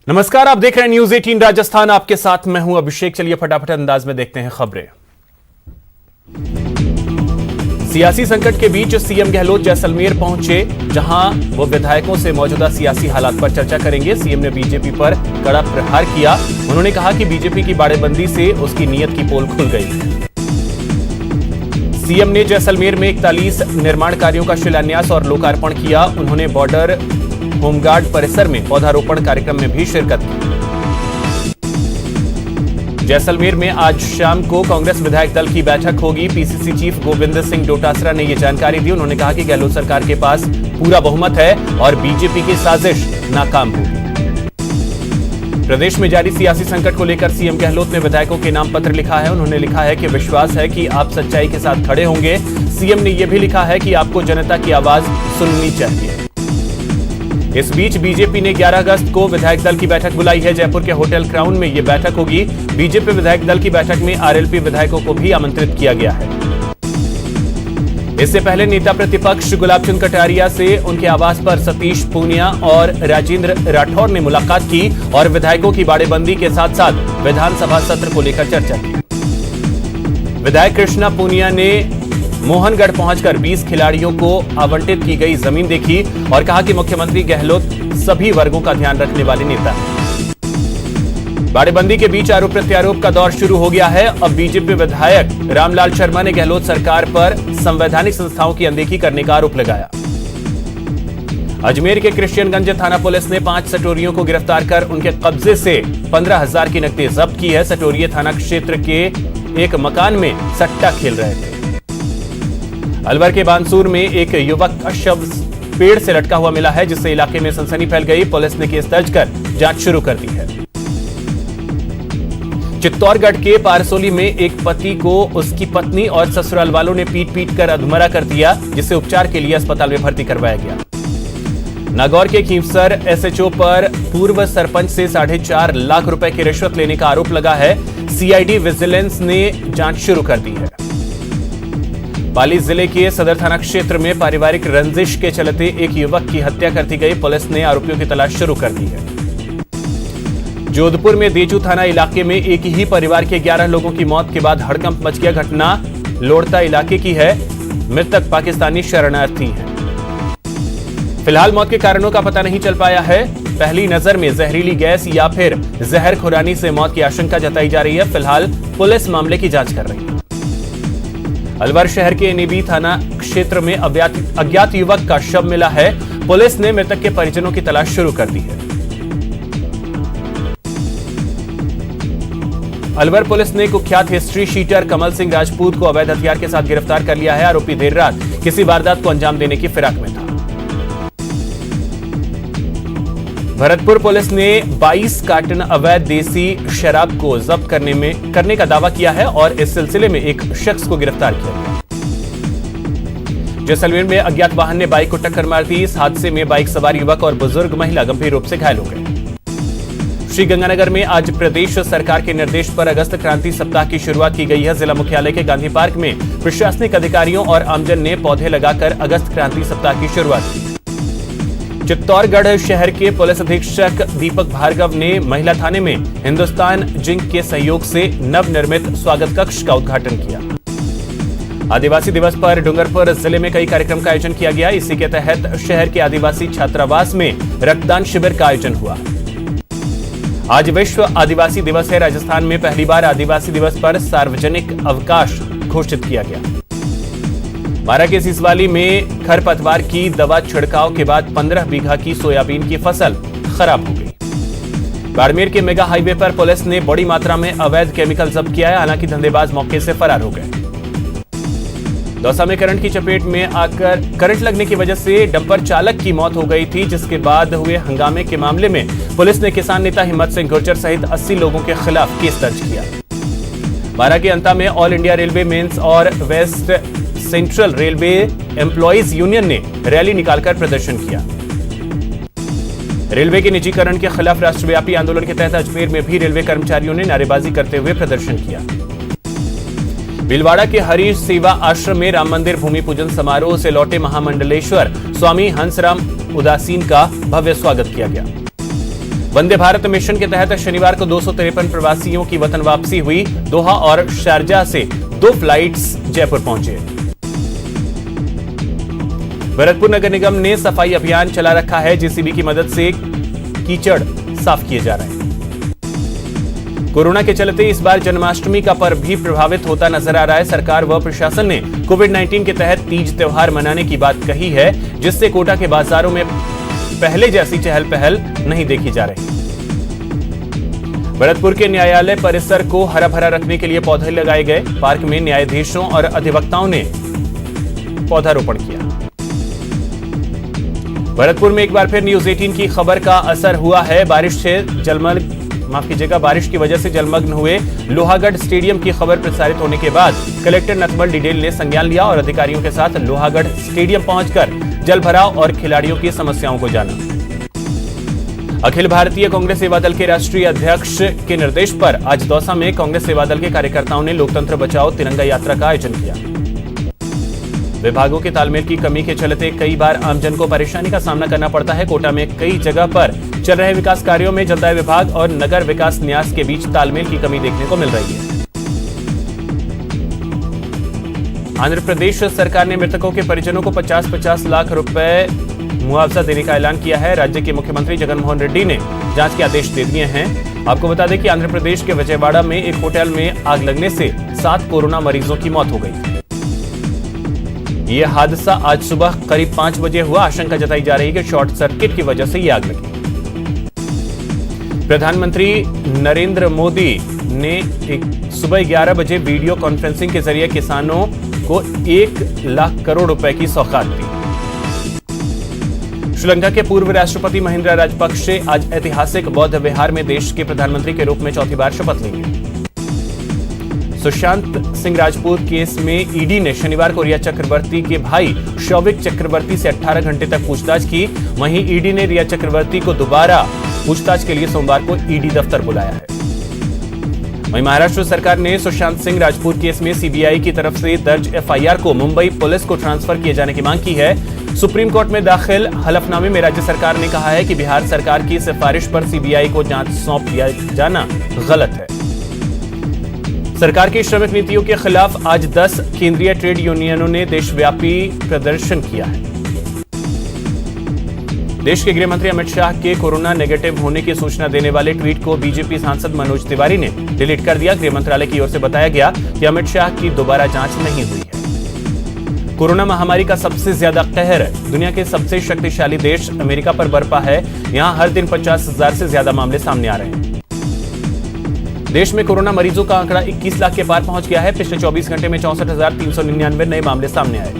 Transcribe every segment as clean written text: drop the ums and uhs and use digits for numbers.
नमस्कार, आप देख रहे हैं न्यूज 18 राजस्थान। आपके साथ मैं हूं अभिषेक। चलिए फटाफट अंदाज में देखते हैं खबरें। सियासी संकट के बीच सीएम गहलोत जैसलमेर पहुंचे, जहां वो विधायकों से मौजूदा सियासी हालात पर चर्चा करेंगे। सीएम ने बीजेपी पर कड़ा प्रहार किया। उन्होंने कहा कि बीजेपी की बाड़ेबंदी से उसकी नीयत की पोल खुल गई। सीएम ने जैसलमेर में 41 निर्माण कार्यों का शिलान्यास और लोकार्पण किया। उन्होंने बॉर्डर होमगार्ड परिसर में पौधारोपण कार्यक्रम में भी शिरकत की। जैसलमेर में आज शाम को कांग्रेस विधायक दल की बैठक होगी। पीसीसी चीफ गोविंद सिंह डोटासरा ने यह जानकारी दी। उन्होंने कहा कि गहलोत सरकार के पास पूरा बहुमत है और बीजेपी की साजिश नाकाम होगी। प्रदेश में जारी सियासी संकट को लेकर सीएम गहलोत ने विधायकों के नाम पत्र लिखा है। उन्होंने लिखा है कि विश्वास है कि आप सच्चाई के साथ खड़े होंगे। सीएम ने यह भी लिखा है कि आपको जनता की आवाज सुननी चाहिए। इस बीच बीजेपी ने 11 अगस्त को विधायक दल की बैठक बुलाई है। जयपुर के होटल क्राउन में यह बैठक होगी। बीजेपी विधायक दल की बैठक में आरएलपी विधायकों को भी आमंत्रित किया गया है। इससे पहले नेता प्रतिपक्ष गुलाब चंद कटारिया से उनके आवास पर सतीश पूनिया और राजेंद्र राठौर ने मुलाकात की और विधायकों की बाड़ेबंदी के साथ साथ विधानसभा सत्र को लेकर चर्चा की। विधायक कृष्णा पूनिया ने मोहनगढ़ पहुंचकर 20 खिलाड़ियों को आवंटित की गई जमीन देखी और कहा कि मुख्यमंत्री गहलोत सभी वर्गों का ध्यान रखने वाले नेता हैं। बाड़ेबंदी के बीच आरोप प्रत्यारोप का दौर शुरू हो गया है। अब बीजेपी विधायक रामलाल शर्मा ने गहलोत सरकार पर संवैधानिक संस्थाओं की अनदेखी करने का आरोप लगाया। अजमेर के क्रिश्चियनगंज थाना पुलिस ने 5 सटोरियों को गिरफ्तार कर उनके कब्जे से 15,000 की नकदी जब्त की है। सटोरिये थाना क्षेत्र के एक मकान में सट्टा खेल रहे थे। अलवर के बानसूर में एक युवक का शव पेड़ से लटका हुआ मिला है, जिससे इलाके में सनसनी फैल गई। पुलिस ने केस दर्ज कर जांच शुरू कर दी है। चित्तौड़गढ़ के पारसोली में एक पति को उसकी पत्नी और ससुराल वालों ने पीट कर अधमरा कर दिया, जिसे उपचार के लिए अस्पताल में भर्ती करवाया गया। नागौर के खींवसर एसएचओ पर पूर्व सरपंच से 4.5 लाख रुपए की रिश्वत लेने का आरोप लगा है। सीआईडी विजिलेंस ने जांच शुरू कर दी है। पाली जिले के सदर थाना क्षेत्र में पारिवारिक रंजिश के चलते एक युवक की हत्या कर दी गई। पुलिस ने आरोपियों की तलाश शुरू कर दी है। जोधपुर में देजू थाना इलाके में एक ही परिवार के 11 लोगों की मौत के बाद हड़कंप मच गया। घटना लोड़ता इलाके की है। मृतक पाकिस्तानी शरणार्थी हैं। फिलहाल मौत के कारणों का पता नहीं चल पाया है। पहली नजर में जहरीली गैस या फिर जहर खुरानी से मौत की आशंका जताई जा रही है। फिलहाल पुलिस मामले की जांच कर रही है। अलवर शहर के एनएबी थाना क्षेत्र में अज्ञात युवक का शव मिला है। पुलिस ने मृतक के परिजनों की तलाश शुरू कर दी है। अलवर पुलिस ने कुख्यात हिस्ट्री शीटर कमल सिंह राजपूत को अवैध हथियार के साथ गिरफ्तार कर लिया है। आरोपी देर रात किसी वारदात को अंजाम देने की फिराक में था। भरतपुर पुलिस ने 22 कार्टन अवैध देसी शराब को जब्त करने का दावा किया है और इस सिलसिले में एक शख्स को गिरफ्तार किया गया। जैसलमेर में अज्ञात वाहन ने बाइक को टक्कर मार दी। इस हादसे में बाइक सवार युवक और बुजुर्ग महिला गंभीर रूप से घायल हो गए। श्रीगंगानगर में आज प्रदेश सरकार के निर्देश पर अगस्त क्रांति सप्ताह की शुरुआत की गई है। जिला मुख्यालय के गांधी पार्क में प्रशासनिक अधिकारियों और आमजन ने पौधे लगाकर अगस्त क्रांति सप्ताह की शुरुआत की। चित्तौड़गढ़ शहर के पुलिस अधीक्षक दीपक भार्गव ने महिला थाने में हिंदुस्तान जिंक के सहयोग से नवनिर्मित स्वागत कक्ष का उद्घाटन किया। आदिवासी दिवस पर डूंगरपुर जिले में कई कार्यक्रम का आयोजन किया गया। इसी के तहत शहर के आदिवासी छात्रावास में रक्तदान शिविर का आयोजन हुआ। आज विश्व आदिवासी दिवस है। राजस्थान में पहली बार आदिवासी दिवस पर सार्वजनिक अवकाश घोषित किया गया। बारा के सिसवाली में खरपतवार की दवा छिड़काव के बाद 15 बीघा की सोयाबीन की फसल खराब हो गई। बाड़मेर के मेगा हाईवे पर पुलिस ने बड़ी मात्रा में अवैध केमिकल जब्त किया है। हालांकि धंधेबाज मौके से फरार हो गए। दौसा में करंट की चपेट में आकर करंट लगने की वजह से डंपर चालक की मौत हो गई थी, जिसके बाद हुए हंगामे के मामले में पुलिस ने किसान नेता हिम्मत सिंह गुर्जर सहित 80 लोगों के खिलाफ केस दर्ज किया। बारा के अंता में ऑल इंडिया रेलवे मेंस और west central railway employees union ने रैली निकालकर प्रदर्शन किया। रेलवे के निजीकरण के खिलाफ राष्ट्रव्यापी आंदोलन के तहत अजमेर में भी रेलवे कर्मचारियों ने नारेबाजी करते हुए प्रदर्शन किया। भीलवाड़ा के हरीश सेवा आश्रम में राम मंदिर भूमि पूजन समारोह से लौटे महामंडलेश्वर स्वामी हंसराम उदासीन का भव्य स्वागत किया गया। वंदे भारत मिशन के तहत शनिवार को 253 प्रवासियों की वतन वापसी हुई। दोहा और शारजाह से 2 फ्लाइट्स जयपुर पहुंचे। भरतपुर नगर निगम ने सफाई अभियान चला रखा है। जेसीबी की मदद से कीचड़ साफ किए जा रहे हैं। कोरोना के चलते इस बार जन्माष्टमी का पर्व भी प्रभावित होता नजर आ रहा है। सरकार व प्रशासन ने कोविड-19 के तहत तीज त्योहार मनाने की बात कही है, जिससे कोटा के बाजारों में पहले जैसी चहल पहल नहीं देखी जा रही। भरतपुर के न्यायालय परिसर को हरा भरा रखने के लिए पौधे लगाए गए। पार्क में न्यायाधीशों और अधिवक्ताओं ने पौधारोपण किया। भरतपुर में एक बार फिर न्यूज 18 की खबर का असर हुआ है। बारिश की वजह से जलमग्न हुए लोहागढ़ स्टेडियम की खबर प्रसारित होने के बाद कलेक्टर नथमल डिडेल ने संज्ञान लिया और अधिकारियों के साथ लोहागढ़ स्टेडियम पहुंचकर जल भराव और खिलाड़ियों की समस्याओं को जाना। अखिल भारतीय कांग्रेस सेवा दल के राष्ट्रीय अध्यक्ष के निर्देश पर आज दौसा में कांग्रेस सेवा दल के कार्यकर्ताओं ने लोकतंत्र बचाओ तिरंगा यात्रा का आयोजन किया। विभागों के तालमेल की कमी के चलते कई बार आमजन को परेशानी का सामना करना पड़ता है। कोटा में कई जगह पर चल रहे विकास कार्यों में जलदाय विभाग और नगर विकास न्यास के बीच तालमेल की कमी देखने को मिल रही है। आंध्र प्रदेश सरकार ने मृतकों के परिजनों को 50-50 लाख रुपए मुआवजा देने का ऐलान किया है। राज्य के मुख्यमंत्री जगनमोहन रेड्डी ने जांच के आदेश दे दिए हैं। आपको बता दें कि आंध्र प्रदेश के विजयवाड़ा में एक होटल में आग लगने से 7 कोरोना मरीजों की मौत हो गई। यह हादसा आज सुबह करीब 5 बजे हुआ। आशंका जताई जा रही है कि शॉर्ट सर्किट की वजह से यह आग लगी। प्रधानमंत्री नरेंद्र मोदी ने सुबह 11 बजे वीडियो कॉन्फ्रेंसिंग के जरिए किसानों को 1 लाख करोड़ रुपए की सौगात दी। श्रीलंका के पूर्व राष्ट्रपति महिंद्रा राजपक्षे आज ऐतिहासिक बौद्ध विहार में देश के प्रधानमंत्री के रूप में चौथी बार शपथ लेंगे। सुशांत सिंह राजपूत केस में ईडी ने शनिवार को रिया चक्रवर्ती के भाई शौविक चक्रवर्ती से 18 घंटे तक पूछताछ की। वहीं ईडी ने रिया चक्रवर्ती को दोबारा पूछताछ के लिए सोमवार को ईडी दफ्तर बुलाया है। वहीं महाराष्ट्र सरकार ने सुशांत सिंह राजपूत केस में सीबीआई की तरफ से दर्ज एफआईआर को मुंबई पुलिस को ट्रांसफर किए जाने की मांग की है। सुप्रीम कोर्ट में दाखिल हलफनामे में राज्य सरकार ने कहा है कि बिहार सरकार की सिफारिश पर सीबीआई को जांच सौंप दिया जाना गलत है। सरकार की श्रमिक नीतियों के खिलाफ आज 10 केंद्रीय ट्रेड यूनियनों ने देशव्यापी प्रदर्शन किया है। देश के गृह मंत्री अमित शाह के कोरोना नेगेटिव होने की सूचना देने वाले ट्वीट को बीजेपी सांसद मनोज तिवारी ने डिलीट कर दिया। गृह मंत्रालय की ओर से बताया गया कि अमित शाह की दोबारा जांच नहीं हुई है। कोरोना महामारी का सबसे ज्यादा कहर दुनिया के सबसे शक्तिशाली देश अमेरिका पर बरपा है। यहां हर दिन 50,000 से ज्यादा मामले सामने आ रहे हैं। देश में कोरोना मरीजों का आंकड़ा 21 लाख के पार पहुंच गया है। पिछले 24 घंटे में 64,399 नए मामले सामने आए।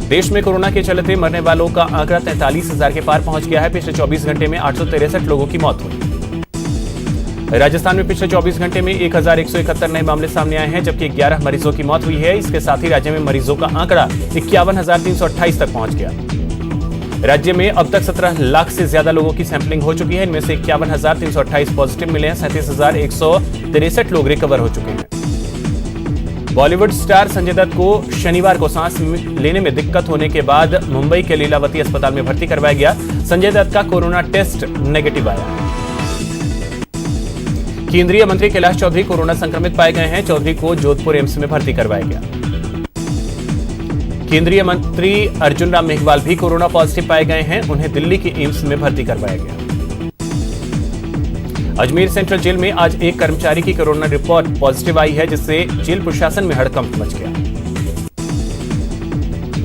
देश में कोरोना के चलते मरने वालों का आंकड़ा 43,000 के पार पहुंच गया है। पिछले 24 घंटे में 863 लोगों की मौत हुई। राजस्थान में पिछले 24 घंटे में 1,171 नए मामले सामने आए हैं, जबकि 11 मरीजों की मौत हुई है। इसके साथ ही राज्य में मरीजों का आंकड़ा 51,328 तक पहुंच गया। राज्य में अब तक 17 लाख से ज्यादा लोगों की सैंपलिंग हो चुकी है। इनमें से 51,328 पॉजिटिव मिले हैं। 37,163 लोग रिकवर हो चुके हैं। बॉलीवुड स्टार संजय दत्त को शनिवार को सांस लेने में दिक्कत होने के बाद मुंबई के लीलावती अस्पताल में भर्ती करवाया गया। संजय दत्त का कोरोना टेस्ट नेगेटिव आया। केंद्रीय मंत्री कैलाश चौधरी कोरोना संक्रमित पाए गए हैं। चौधरी को जोधपुर एम्स में भर्ती करवाया गया। केंद्रीय मंत्री अर्जुन राम मेघवाल भी कोरोना पॉजिटिव पाए गए हैं। उन्हें दिल्ली के एम्स में भर्ती करवाया गया। अजमेर सेंट्रल जेल में आज एक कर्मचारी की कोरोना रिपोर्ट पॉजिटिव आई है, जिससे जेल प्रशासन में हड़कंप मच गया।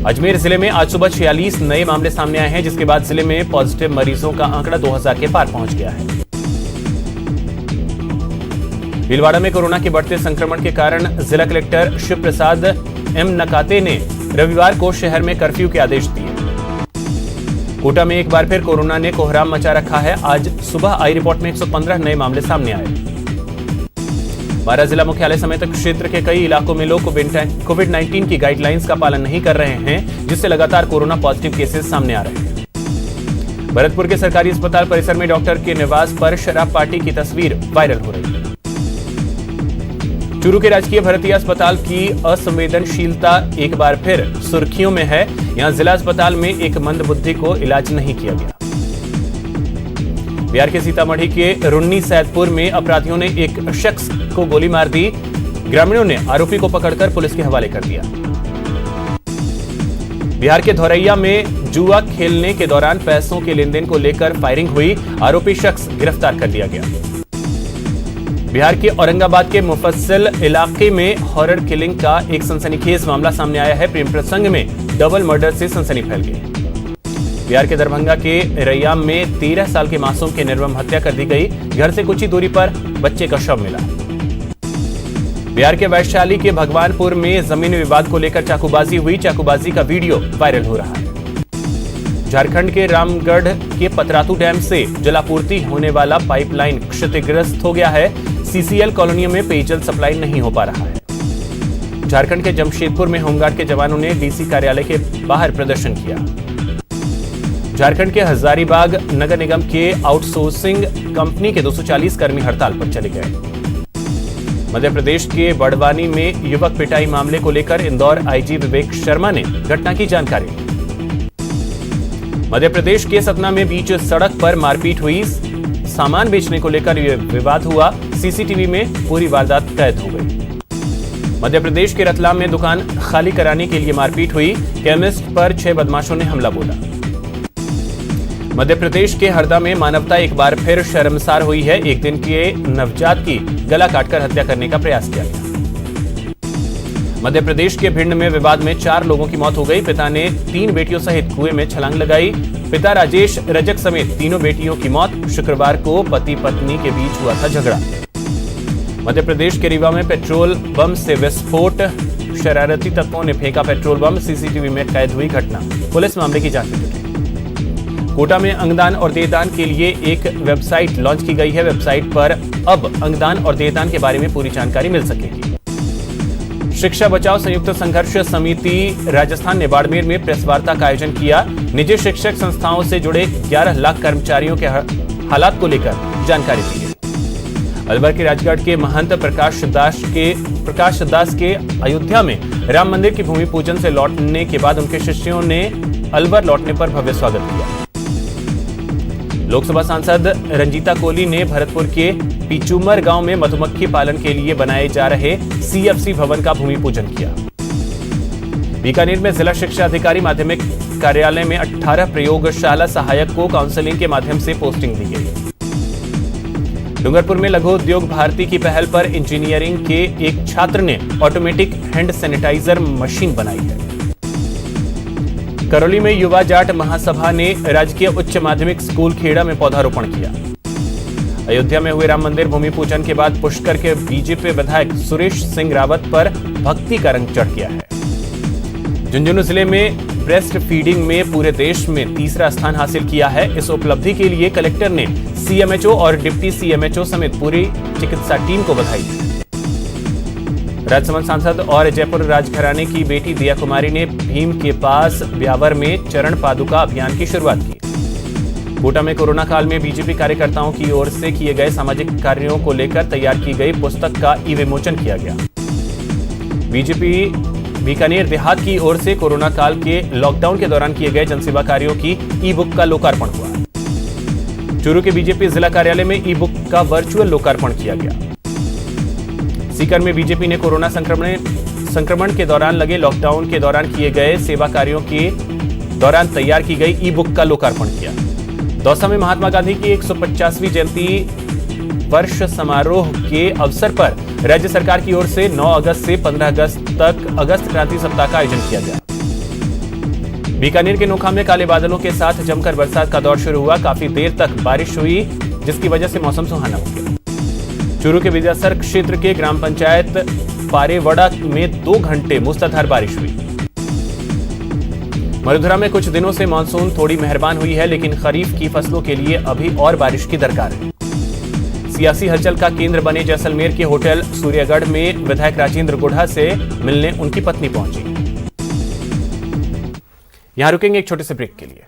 अजमेर जिले में आज सुबह 46 नए मामले सामने आए हैं, जिसके बाद जिले में पॉजिटिव मरीजों का आंकड़ा 2000 के पार पहुंच गया है। भीलवाड़ा में कोरोना के बढ़ते संक्रमण के कारण जिला कलेक्टर शिव प्रसाद एम नकाते ने रविवार को शहर में कर्फ्यू के आदेश दिए। कोटा में एक बार फिर कोरोना ने कोहराम मचा रखा है। आज सुबह आई रिपोर्ट में 115 नए मामले सामने आए। बारां जिला मुख्यालय समेत क्षेत्र के कई इलाकों में लोग कोविड-19 की गाइडलाइंस का पालन नहीं कर रहे हैं, जिससे लगातार कोरोना पॉजिटिव केसेस सामने आ रहे हैं। भरतपुर के सरकारी अस्पताल परिसर में डॉक्टर के निवास पर शराब पार्टी की तस्वीर वायरल हो रही है। चूरू के राजकीय भरतीय अस्पताल की असंवेदनशीलता एक बार फिर सुर्खियों में है। यहां जिला अस्पताल में एक मंदबुद्धि को इलाज नहीं किया गया। बिहार के सीतामढ़ी के रुन्नी सैदपुर में अपराधियों ने एक शख्स को गोली मार दी। ग्रामीणों ने आरोपी को पकड़कर पुलिस के हवाले कर दिया। बिहार के धौरैया में जुआ खेलने के दौरान पैसों के लेनदेन को लेकर फायरिंग हुई। आरोपी शख्स गिरफ्तार कर लिया गया। बिहार के औरंगाबाद के मुफस्सिल इलाके में हॉरर किलिंग का एक सनसनीखेज मामला सामने आया है। प्रेम प्रसंग में डबल मर्डर से सनसनी फैल गई। बिहार के दरभंगा के रैयाम में 13 साल के मासूम की निर्मम हत्या कर दी गई। घर से कुछ ही दूरी पर बच्चे का शव मिला। बिहार के वैशाली के भगवानपुर में जमीन विवाद को लेकर चाकूबाजी हुई। चाकूबाजी का वीडियो वायरल हो रहा है। झारखंड के रामगढ़ के पतरातू डैम से जलापूर्ति होने वाला पाइपलाइन क्षतिग्रस्त हो गया है। सीसीएल कॉलोनियों में पेयजल सप्लाई नहीं हो पा रहा है। झारखंड के जमशेदपुर में होमगार्ड के जवानों ने डीसी कार्यालय के बाहर प्रदर्शन किया। झारखंड के हजारीबाग नगर निगम के आउटसोर्सिंग कंपनी के 240 कर्मी हड़ताल पर चले गए। मध्य प्रदेश के बड़वानी में युवक पिटाई मामले को लेकर इंदौर आईजी विवेक शर्मा ने घटना की जानकारी दी। मध्य प्रदेश के सतना में बीच सड़क पर मारपीट हुई। सामान बेचने को लेकर यह विवाद हुआ। सीसीटीवी में पूरी वारदात कैद हो गई। मध्य प्रदेश के रतलाम में दुकान खाली कराने के लिए मारपीट हुई। केमिस्ट पर 6 बदमाशों ने हमला बोला। मध्य प्रदेश के हरदा में मानवता एक बार फिर शर्मसार हुई है। एक दिन के नवजात की गला काटकर हत्या करने का प्रयास किया गया। मध्य प्रदेश के भिंड में विवाद में 4 लोगों की मौत हो गई। पिता ने 3 बेटियों सहित कुएं में छलांग लगाई। पिता राजेश रजक समेत तीनों बेटियों की मौत। शुक्रवार को पति पत्नी के बीच हुआ था झगड़ा। मध्य प्रदेश के रीवा में पेट्रोल बम से विस्फोट। शरारती तत्वों ने फेंका पेट्रोल बम। सीसीटीवी में कैद हुई घटना। पुलिस मामले की जांच में जुटी। कोटा में अंगदान और देहदान के लिए एक वेबसाइट लॉन्च की गई है। वेबसाइट पर अब अंगदान और देहदान के बारे में पूरी जानकारी मिल सकेगी। शिक्षा बचाओ संयुक्त संघर्ष समिति राजस्थान ने बाड़मेर में प्रेस वार्ता का आयोजन किया। निजी शिक्षक संस्थाओं से जुड़े 11 लाख कर्मचारियों के हालात को लेकर जानकारी दी गई। अलवर के राजगढ़ के महंत प्रकाश दास के अयोध्या में राम मंदिर की भूमि पूजन से लौटने के बाद उनके शिष्यों ने अलवर लौटने पर भव्य स्वागत किया। लोकसभा सांसद रंजीता कोली ने भरतपुर के पिचुमर गांव में मधुमक्खी पालन के लिए बनाए जा रहे सीएफसी भवन का भूमि पूजन किया। बीकानेर में जिला शिक्षा अधिकारी माध्यमिक कार्यालय में 18 प्रयोगशाला सहायक को काउंसलिंग के माध्यम से पोस्टिंग दी गई। डूंगरपुर में लघु उद्योग भारती की पहल पर इंजीनियरिंग के एक छात्र ने ऑटोमेटिक हैंड सैनिटाइजर मशीन बनाई है। करौली में युवा जाट महासभा ने राजकीय उच्च माध्यमिक स्कूल खेड़ा में पौधारोपण किया। अयोध्या में हुए राम मंदिर भूमि पूजन के बाद पुष्कर के बीजेपी विधायक सुरेश सिंह रावत पर भक्ति का रंग चढ़ गया है। झुंझुनू जिले में ब्रेस्ट फीडिंग में पूरे देश में तीसरा स्थान हासिल किया है। इस उपलब्धि के लिए कलेक्टर ने सीएमएचओ और डिप्टी सीएमएचओ समेत पूरी चिकित्सा टीम को बधाई दी। राजसमंद सांसद और जयपुर राजघराने की बेटी दिया कुमारी ने भीम के पास ब्यावर में चरण पादुका अभियान की शुरुआत की। कोटा में कोरोना काल में बीजेपी कार्यकर्ताओं की ओर से किए गए सामाजिक कार्यों को लेकर तैयार की गई पुस्तक का ई विमोचन किया गया। बीजेपी बीकानेर देहात की ओर से कोरोना काल के लॉकडाउन के दौरान किए गए जनसेवा कार्यों की ई बुक का लोकार्पण हुआ। चूरू के बीजेपी जिला कार्यालय में ई बुक का वर्चुअल लोकार्पण किया गया। सीकर में बीजेपी ने कोरोना संक्रमण के दौरान लगे लॉकडाउन के दौरान किए गए सेवा कार्यों के दौरान तैयार की गई ई बुक का लोकार्पण किया। दौसा में महात्मा गांधी की 150वीं जयंती वर्ष समारोह के अवसर पर राज्य सरकार की ओर से 9 अगस्त से 15 अगस्त तक अगस्त क्रांति सप्ताह का आयोजन किया गया। बीकानेर के नोखा में काले बादलों के साथ जमकर बरसात का दौर शुरू हुआ। काफी देर तक बारिश हुई, जिसकी वजह से मौसम सुहाना हो गया। चूरू के विद्यासर क्षेत्र के ग्राम पंचायत पारेवड़ा में 2 घंटे मूसलाधार बारिश हुई। मरुधरा में कुछ दिनों से मानसून थोड़ी मेहरबान हुई है, लेकिन खरीफ की फसलों के लिए अभी और बारिश की दरकार है। सियासी हलचल का केंद्र बने जैसलमेर के होटल सूर्यगढ़ में विधायक राजेंद्र गुढ़ा से मिलने उनकी पत्नी पहुंची। यहां रुकेंगे एक छोटे से ब्रेक के लिए।